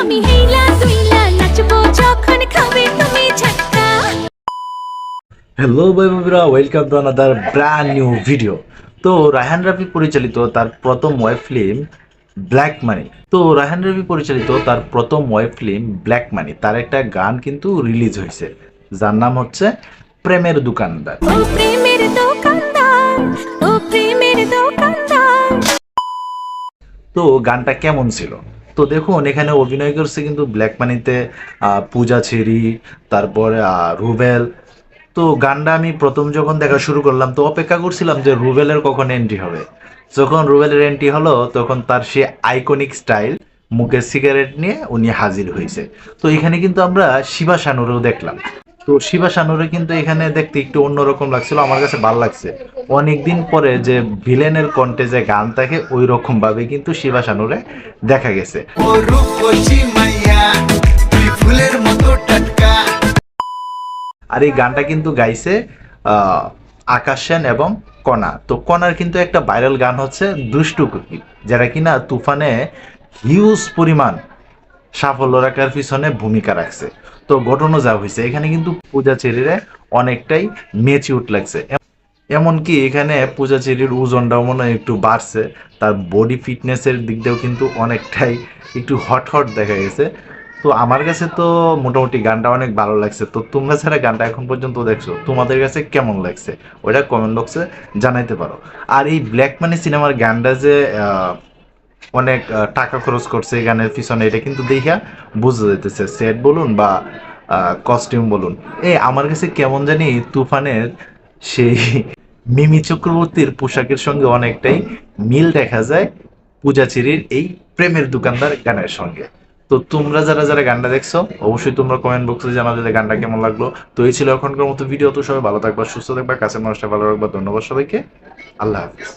আমি হেইলা দুইলা নাচবো যখন খাবে তুমি ঝটকা। হ্যালো বন্ধুরা, welcome to another brand new video. তো রায়হান রাফি পরিচালিত তার প্রথম ওয়েব ফিল্ম ব্ল্যাক মানি তার একটা গান কিন্তু রিলিজ হয়েছে, যার নাম হচ্ছে প্রেমের দোকানদার। ও প্রেমের দোকানদার, ও প্রেমের দোকানদার। তো গানটা কেমন ছিল? তো দেখুন, এখানে অভিনয় করছে কিন্তু ব্ল্যাক মানিতে পূজা ছেড়ি, তারপরে রুবেল। তো গানটা আমি প্রথম যখন দেখা শুরু করলাম তো অপেক্ষা করছিলাম যে রুবেলের কখন এন্ট্রি হবে। যখন রুবেলের এন্ট্রি হলো তখন তার সে আইকনিক স্টাইল, মুখে সিগারেট নিয়ে উনি হাজির হয়েছে। তো এখানে কিন্তু আমরা শিবা শানুরেও দেখলাম। তো শিবা শানুরে কিন্তু এখানে দেখতে একটু অন্যরকম লাগছিল, আমার কাছে ভালো লাগছে। অনেকদিন পরে যে ভিলেনের কণ্ঠে যে গান থাকে ওই রকম ভাবে কিন্তু শিবা শানুরে দেখা গেছে। আর এই গানটা কিন্তু গাইছে আকাশ সেন এবং কণা। তো কণার কিন্তু একটা ভাইরাল গান হচ্ছে দুষ্টু কুকি, যেটা কিনা তুফানে হিউজ পরিমাণ সাফল্য রাখার পিছনে ভূমিকা রাখছে। তো ঘটনা যা হয়েছে, এখানে কিন্তু পূজা চেরিরে অনেকটাই মেচিউর লাগছে। এমনকি এখানে পূজা চেরির ওজনটাও মনে হয় একটু বাড়ছে, তার বডি ফিটনেসের দিক দিয়েও কিন্তু অনেকটাই একটু হট হট দেখা গেছে। তো আমার কাছে তো মোটামুটি গানটা অনেক ভালো লাগছে। তো তোমরা যারা গানটা এখন পর্যন্ত দেখছো, তোমাদের কাছে কেমন লাগছে ওইটা কমেন্ট বক্সে জানাইতে পারো। আর এই ব্ল্যাক মানি সিনেমার গানটা যে অনেক টাকা খরচ করছে এই গানের পিছনে, এটা কিন্তু দেখা বোঝা যাইতেছে। সেট বলুন বা কস্টিউম বলুন, আমার কাছে কেমন জানি তুফানের সেই মিমি চক্রবর্তীর পোশাকের সঙ্গে অনেকটাই মিল দেখা যায় পূজাচেরির এই প্রেমের দোকানদার গানের সঙ্গে। তো তোমরা যারা যারা গানটা দেখছো অবশ্যই তোমরা কমেন্ট বক্সে জানাও যে গানটা কেমন লাগলো। তো এই ছিল এখনকার মতো ভিডিও। তো সবাই ভালো থাকবা, সুস্থ থাকবা, কাছের মানুষটা ভালো রাখবা। ধন্যবাদ সবাইকে, আল্লাহ হাফিজ।